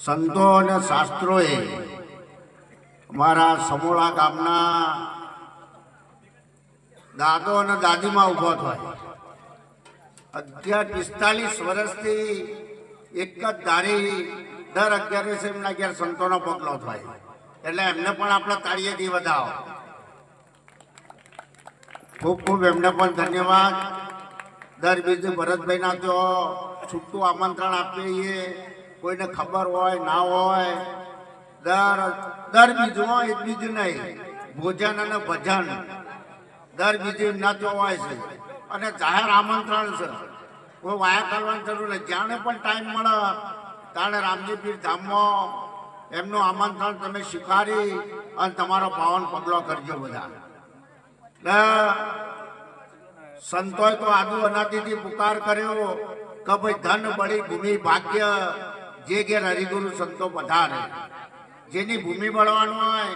સંતો અને શાસ્ત્રોએ અમારા સમોળા ગામના દાદો અને દાદીમાં ઊભો થાય 45 વર્ષથી એક જ ધારી દર 11 એમના ઘેર સંતોનો પગલો થાય, એટલે એમને પણ આપણે તાળીએથી વધાવો. ખૂબ ખૂબ એમને પણ ધન્યવાદ. દર બીજું ભરતભાઈના તો છૂટું આમંત્રણ આપીએ, કોઈને ખબર હોય ના હોય. દર બીજું હોય, એક બીજું નહીં, ભોજન અને ભજન દર બીજું એમના તો હોય છે. અને જાહેર આમંત્રણ છે, કોઈ વાયા કરવાની જરૂર નહીં. જ્યાંને પણ ટાઈમ મળે ત્યારે રામજી પીર ધામમાં એમનું આમંત્રણ તમે સ્વીકારી અને તમારો પાવન પગલો કરજો. બધા સંતોએ તો આદુ અનાદિથી પુકાર કર્યો કે ભાઈ ધન બળી ભૂમિ ભાગ્ય જે ઘેર હરિગુરુ સંતો પધારે. જેની ભૂમિ બળવાનું હોય,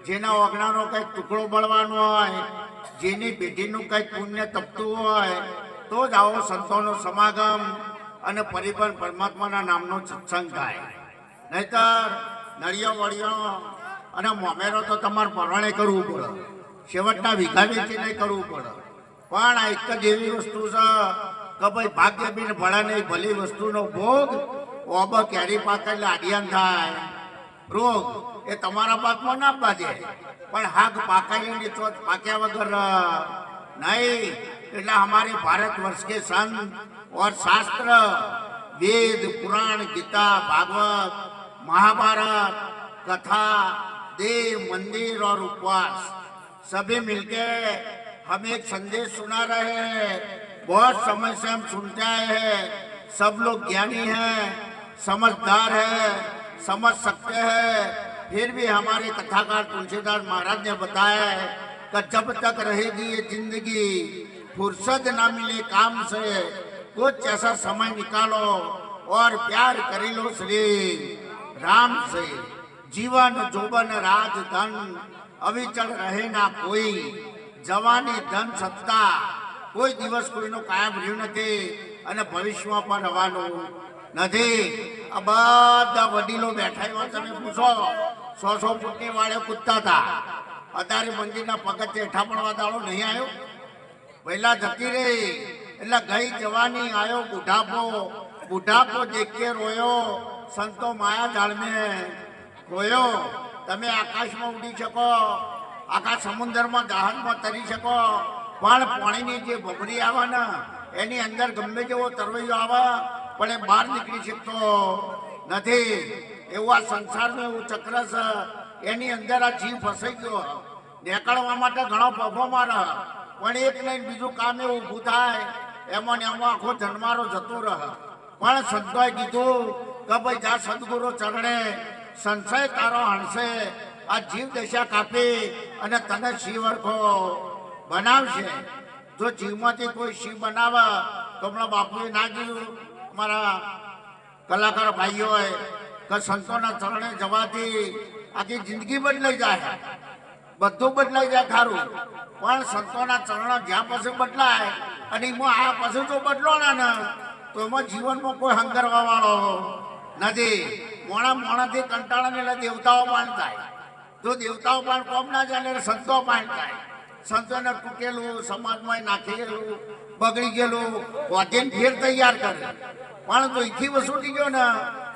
જેના ઓગણાનો કંઈક ટુકડો બળવાનો હોય, જેની પેઢીનું કંઈક પુણ્ય તપતું હોય તો જ આવો સંતોનો સમાગમ અને પરિબળ પરમાત્માના નામનો સત્સંગ થાય. નહીતર નળિયો વળિયો અને મોમેરો તો તમારે પરણે કરવું પડે, છેવટના વિઘા વેચી નહીં કરવું પડે. પણ આ એક જ એવી વસ્તુ છે કે ભાઈ ભાગ્ય બીને ભળે નહીં, ભલી વસ્તુનો ભોગ ઓબ કેરી પાકે એટલે આડિયાન થાય. રોગ એ તમારા પાકમાં ના બાજે, પણ હાગ પાકાયેલી તો પાક્યા વગર નહીં. એટલે हमारे भारत वर्ष के संत और शास्त्र वेद पुराण गीता भागवत महाभारत कथा देव मंदिर और उपवास सभी मिलके हमें एक संदेश सुना रहे हैं. बहुत समय से हम सुनते आए हैं. सब लोग ज्ञानी हैं, समझदार हैं, समझ सकते हैं. फिर भी हमारे कथाकार तुलसीदास महाराज ने बताया है कि जब तक रहेगी ये जिंदगी फुर्सत ना मिले काम से, कुछ ऐसा समय निकालो और प्यार करी लो श्री राम से. जीवन जोबन राज धन अविचल रहे ना कोई, जवानी धन सत्ता કોઈ દિવસ કોઈનો કાયમ રહ્યું નથી અને ભવિષ્યમાં પણ રહેવાનું નથી. આ બધા વડીલો બેઠા એવા તમે પૂછો 100 ફૂટની વાળે કૂદતા હતા. અત્યારે મંદિરના પગથિયે હેઠા પડવા દાડો નહીં આવ્યો. પહેલા જતી રહી એટલે ગઈ જવાની, આવ્યો બુઢાપો. બુઢાપો દેખે રોયો, સંતો માયા જાળ મેં ખોયો. તમે આકાશમાં ઉડી શકો, આખા સમુદ્રમાં જહાજમાં તરી શકો, પણ પાણીની જે ભમરી આવે ને એની અંદર ગમે તેવો તરવૈયો આવે પણ એ બહાર નીકળી શકતો નથી. એવું આ સંસારનું એવું ચક્ર છે, એની અંદર આ જીવ ફસાઈ ગયો. નીકળવા માટે ઘણો પફો મારે, પણ એક નહીં બીજું કામ એવું ઊભું થાય, એમાં ને એમાં આખો જન્મારો જતો રહે. પણ સંતોએ કીધું કે ભાઈ જા સદગુરુ ચરણે સંશય તારો હણશે. આ જીવ દશા કાપી અને તને શિવ વરખો બનાવશે. જો જીવમાંથી કોઈ શિવ બનાવે તો હમણાં બાપુએ ના કીધું અમારા કલાકારો ભાઈઓએ કે સંતોના ચરણે જવાથી આખી જિંદગી બદલાઈ જાય, બધું બદલાઈ જાય ખારું. પણ સંતોના ચરણો જ્યાં પછી બદલાય અને એમાં આ પછી જો બદલો ને તો એમાં જીવનમાં કોઈ હંગરવા વાળો નથી. મોણાથી કંટાળાને એટલે દેવતાઓ પણ થાય. જો દેવતાઓ પણ કોમ ના જાય એટલે સંતો પણ થાય. સંતોને તૂટેલું સમાજમાં નાખેલું બગડી ગયેલું વધીને ફેર તૈયાર કરે. પણ જો એથી વસૂટી ગયો ને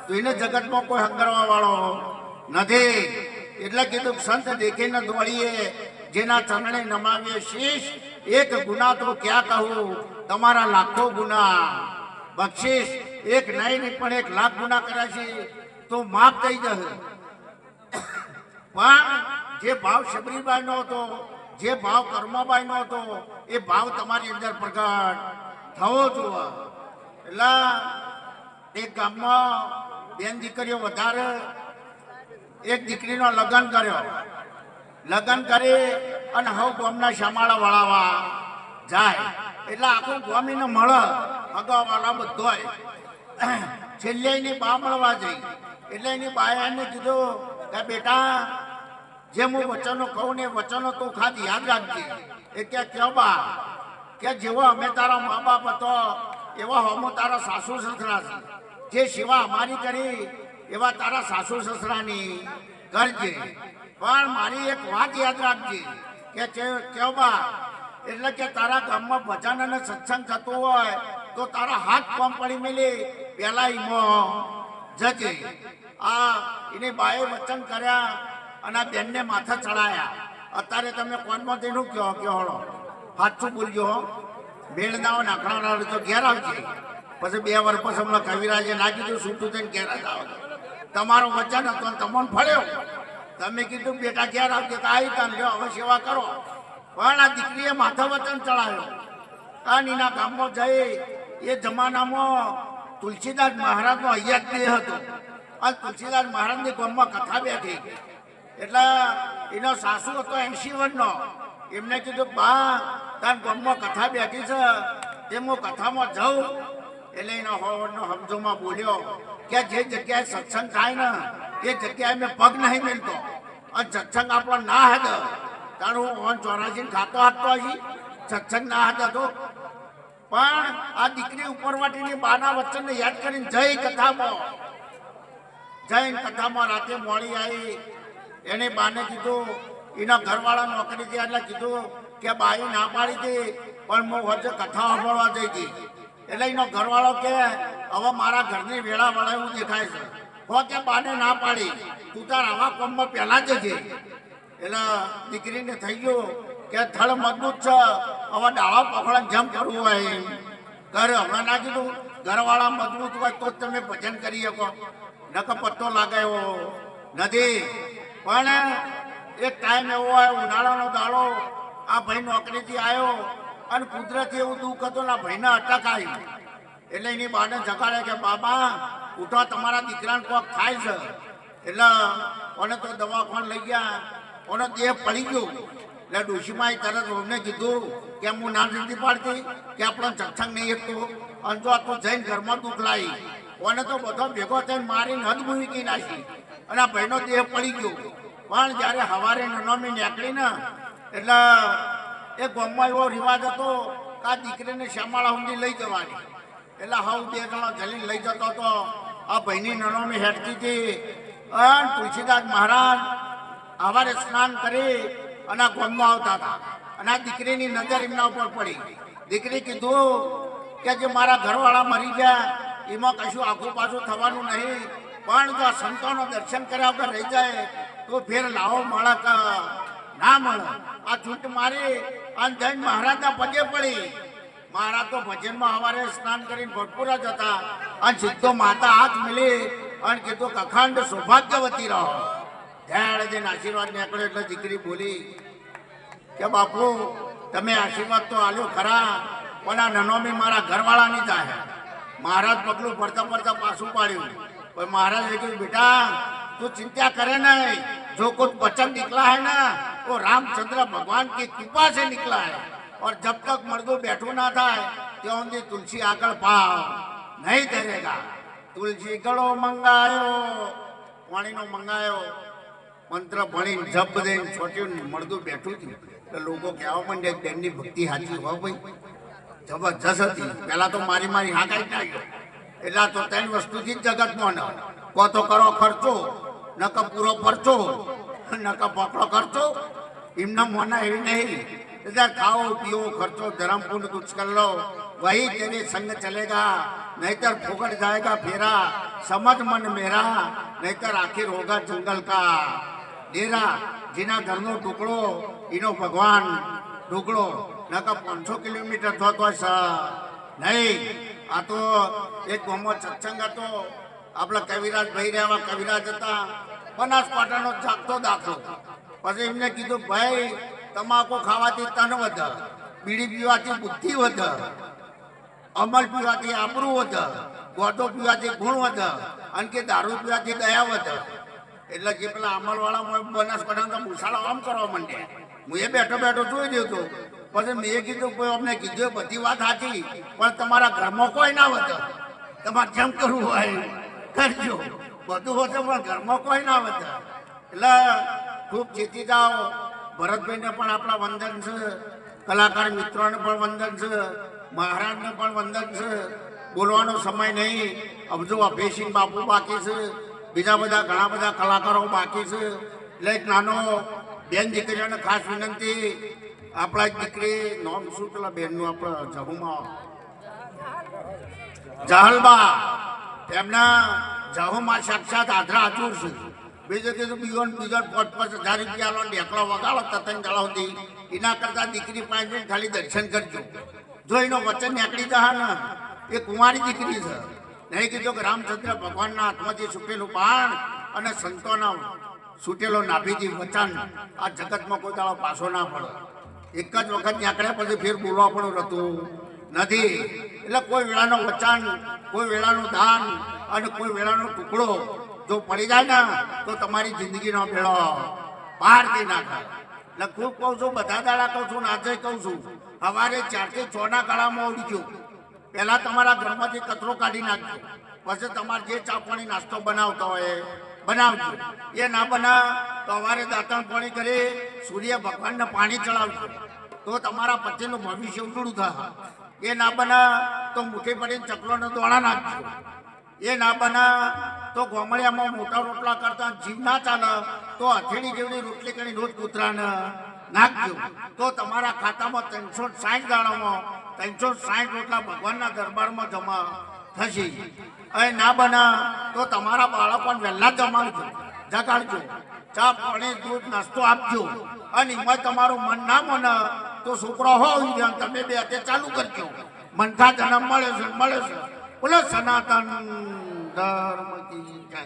તો એને જગતમાં કોઈ હંગરવા વાળો નથી. એટલે કીધું સંત દેખીને દોડીએ, જેના ચરણે નમાવીએ શીશ. એક ગુના તો ક્યાં કહું, તમારા લાખો ગુના બક્ષિસ. એક નહીં પણ 1 લાખ ગુના કર્યા છે તો માફ થઈ જશે. પણ જે ભાવ શબરીબાઈ નો હતો, જે ભાવ કર્માબાઈ નો હતો, એ ભાવ તમારી અંદર પ્રગટ થવો જોઈએ. એટલે એક ગામમાં 2 દીકરીઓ વધારે, એક દીકરીનો લગ્ન કર્યો. લગ્ન કરી અને હવે ગામના શામાળા વળાવવા જાય એટલે આખું ગામીને મળે અગાવાળા બધોય. છેલ્લે એની બા મળવા જઈ એટલે એની બાએ એને કીધું કે બેટા જે હું વચનો કહું ને વચનો તો ખાલી યાદ રાખજે. એ કે ક્યાં બા? કે જેવો અમે તારા મા બાપ હતો એવા હમો તારા સાસુ સસરા છે. જે સેવા અમારી કરી એવા તારા સાસુ સસરાની કરજે. પણ મારી એક વાત યાદ રાખજે કે કેવા એટલે કે તારા ગામમાં ભજન અને સત્સંગ થતું હોય તો તારા હાથ કોમ પડી મેલી પેલા ઈમાં જજે. આ એની બાએ વચન કર્યા અને આ બેનને માથે ચડાયા. અત્યારે તમે કોનમાં જઈને કહો હળો સાચું બોલજો હો. મેળ ના હોય નાખણા તો ઘેર આવજે. પછી 2 વર્ષ પછી હમણાં કવિરાજે ના કીધું છૂટું થઈને ઘેર જ આવો. તમારો વચન હતો તમને ફળ્યો. તમે કીધું બેટા ઘેર આવજે તો આવી તાન લ્યો હવે સેવા કરો. પણ આ દીકરીએ માથા વચન ચડાવ્યો. અને એના ગામમાં જઈ એ જમાનામાં તુલસીદાસ મહારાજનો હૈયાત દેહ હતો. અને તુલસીદાસ મહારાજની ગામમાં કથા બેઠી. એટલે એનો સાસુ હતો 80 વર્ષનો. એમને કીધું બા તાર ગામમાં કથા બેઠી છે તે હું કથામાં જાઉં. એટલે એનો હોવાનો સમજોમાં બોલ્યો કે જે જગ્યાએ સત્સંગ થાય ને એ જગ્યાએ મેં પગ નહીં મેળતો. અને સત્સંગ આપણો ના હતો તાણ હું 84 ખાતો હાથતો હજી સત્સંગ ના હતો તો. પણ આ દીકરી ઉપરવાટીની બાના વચનને યાદ કરીને જઈ કથામાં રાતે મોડી આવી. એને બાને કીધું એના ઘરવાળા નોકરી થયા એટલે કીધું કે બાઈ ના પાડી હતી પણ હું વચ્ચે કથા સાંભળવા જઈ હતી. એટલે એનો ઘરવાળો કે હવે મારા ઘરની વેળા વળે એવું દેખાય છે. હો કે બાને ના પાડી તું તાર આવા કોમમાં પહેલા જજે. એટલે દીકરીને થઈ ગયું કે થળ મજબૂત છે હવે ડાળા પકડા જેમ કરવું હોય ઘરે હમણાં ના કીધું. ઘરવાળા મજબૂત હોય તો જ તમે ભજન કરી શકો. નકર પત્તો લાગાયો નથી. પણ એક ટાઈમ એવો હોય ઉનાળાનો દાડો આ ભાઈ નોકરીથી આવ્યો અને કુદરતી એવું દુઃખ હતું ને ભાઈને અટક આવી. એટલે એની બાને જગાડે કે બાબા ઉઠો તમારા દીકરાને કોક થાય છે. એટલે કોને તો દવાખાને લઈ ગયા. કોનો દેહ પડી ગયો. એટલે ડોશીમાએ તરત રોમને કીધું કે હું ના નથી પાડતી કે આપણો સત્સંગ નહીં એકતો અને જો તું જઈને ઘરમાં દુઃખ લાવી. કોને તો બધો ભેગો થઈને મારીને હદ મૂકી નાખી અને આ ભાઈનો દેહ પડી ગયો. પણ જ્યારે સવારે નનોમી નીકળી ને એટલે એ ગામમાં એવો રિવાજ હતો કે આ દીકરીને શ્યામાળા ઊંડી લઈ જવાની. એટલે હાવ 2 જણા જલીને લઈ જતો હતો. આ ભાઈની નનોમી હેઠતી હતી. અને તુલસીદાસ મહારાજ સવારે સ્નાન કરી અને આ ગામમાં આવતા હતા. અને આ દીકરીની નજર એમના ઉપર પડી. દીકરી કીધું કે જે મારા ઘરવાળા મરી ગયા એમાં કશું આખું પાછું થવાનું નહીં. પણ જો સંતોનો દર્શન કર્યા વગર રહી જાય તો ફેર લાવો મળે કે ના મળે. આ છૂટ મારી અને જૈન મહારાજના પગે પડી. મહારાજ તો ભજનમાં સવારે સ્નાન કરીને ભરપૂર જ હતા. અને સીધો માતા હાથ મિલી અને કીધું કે અખંડ સૌભાગ્યવતી રહો. ધ્યાન જઈને આશીર્વાદ નીકળ્યો. એટલે દીકરી બોલી કે બાપુ તમે આશીર્વાદ તો આલ્યો ખરા પણ આ નનોમી મારા ઘરવાળાની જાય. મહારાજ પગલું પડતા પડતા પાછું પાડ્યું. पर महाराज ने कहा बेटा तू चिंता करे नहीं, जो कुछ वचन निकला है ना वो रामचंद्र भगवान की कृपा से निकला है। और जब तक मर्दों बैठो ना था त्यों तुलसी आकर पाव नहीं धरेगा। तुलसी गड़ो मंगायो पानी नो मंगायो मंत्र भणी जप दे छोटी मर्दों बैठू थी तो लोगों कहवा मंडे बेननी भक्ति हाची हो भाई जबरदस्त थी। पहला तो मारी मारी हाँ कहीं चाहिए एटला तो तीन वस्तु थी जगत में को तो करो खर्चो न का पूरो परचो न का पकड़ो खर्चो इमना मोना एवी नहीं। इधर खाओ पियो खर्चो धर्म पुण्य कुछ कर लो वही तेरे संग चलेगा, नहींतर फुकट जाएगा फेरा। समझ मन मेरा नहींतर आखिर होगा जंगल का डेरा। जिना घर नो टुकड़ो इनो भगवान टुकड़ो न का 500 किलोमीटर थो तो नहीं। आ तो एक गाम सत्संग तो अपना कविराज भाई रहा कविराज था बनासकांठानो जागतो दाखलो। पछी एमने कीधुं भाई तमाकू खावाथी तन वधे, बीड़ी पीवाथी बुद्धि वधे, अमल पीवाथी आबरू वधे, गोटो पीवाथी गुण वधे अने के दारू पीवाथी दया वधे। એટલે જે પેલા અમલવાળા બનાસકાંઠા મુસાળા આમ કરવા માંડ્યા। હું એ બેઠો બેઠો જોઈ રહ્યો હતો। પછી મેં કીધું કોઈ અમને કીધું બધી વાત સાચી પણ તમારા ઘરમાં કોઈ ના વધે, તમારે જેમ કરવું હોય કરજો, બધું વધે પણ ઘરમાં કોઈ ના વધે। એટલે ખૂબ ચેતી જાઓ। ભરતભાઈને પણ આપણા વંદન છે, કલાકાર મિત્રોને પણ વંદન છે, મહારાજને પણ વંદન છે। બોલવાનો સમય નહીં। અબજો અભયસિંહ બાપુ બાકી છે, બીજા બધા ઘણા બધા કલાકારો બાકી છે. એટલે એક નાનો બેન દીકરીઓને ખાસ વિનંતી, આપણા જ દીકરી નામ શું પેલા બેનનું આપણે જહુમાં જહલબા, એમના જહુમાં સાક્ષાત આધરા હજુર છે. બીજું કીધું બીજો 5,000 રૂપિયા લો ઢેકલો વગાડો તતન દળાવતી, એના કરતા દીકરી પાસે ખાલી દર્શન કરજો. જો એનો વચન નીકળી જાય ને, એ કુંવારી દીકરી છે. નહીં કીધું કે રામચંદ્ર ભગવાનના હાથમાંથી છૂટેલું બાણ અને સંતોના છૂટેલો નાભીથી વચન આ જગતમાં કોઈ દાડો પાછો ના પડે. એક જ વખત નીકળ્યા પછી ફેર બોલવા પણ રહેતું નથી. એટલે કોઈ વેળાનો વચન, કોઈ વેળાનું દાન અને કોઈ વેળાનો ટુકડો જો પડી જાય ને તો તમારી જિંદગીનો બેડો પાર થઈ નાખે. એટલે ખૂબ કહું છું, બધા દાડા કહું છું, આજે કહું છું, સવારે 4 થી 6 ના ગાળામાં ઉડજો. પહેલાં તમારા ઘરમાંથી કચરો કાઢી નાખજો, પછી તમારે જે ચા પાણી નાસ્તો બનાવતા હોય બનાવજો. એ ના બનાવ તો અમારે દાંતણ પાણી કરી સૂર્ય ભગવાનને પાણી ચડાવજો, તો તમારા પતિનું ભવિષ્ય ઉજળું થાય. એ ના બનાવ તો મુઠ્ઠી પડીને ચકલોને દોણા નાખજો. એ ના બનાવ તો ગોમડિયામાં મોટા રોટલા કરતા જીવ ના ચાલે તો હથેળી જેવડી રોટલી કરી રોજ કૂતરાને નાખજો, તો તમારા ખાતામાં 360 દાડામાં 360 રોટલા ભગવાનના દરબારમાં જમા થશે. અને ના બના તો તમારા બાળકોને વહેલા જગાડજો, ચા પાણી દૂધ નાસ્તો આપજો. અને એમાં તમારું મન ના મને તો છોકરો હોય તમે બે હાથે ચાલુ કરજો. મનખા જન્મ મળે છે. બોલો સનાતન ધર્મ કી જય.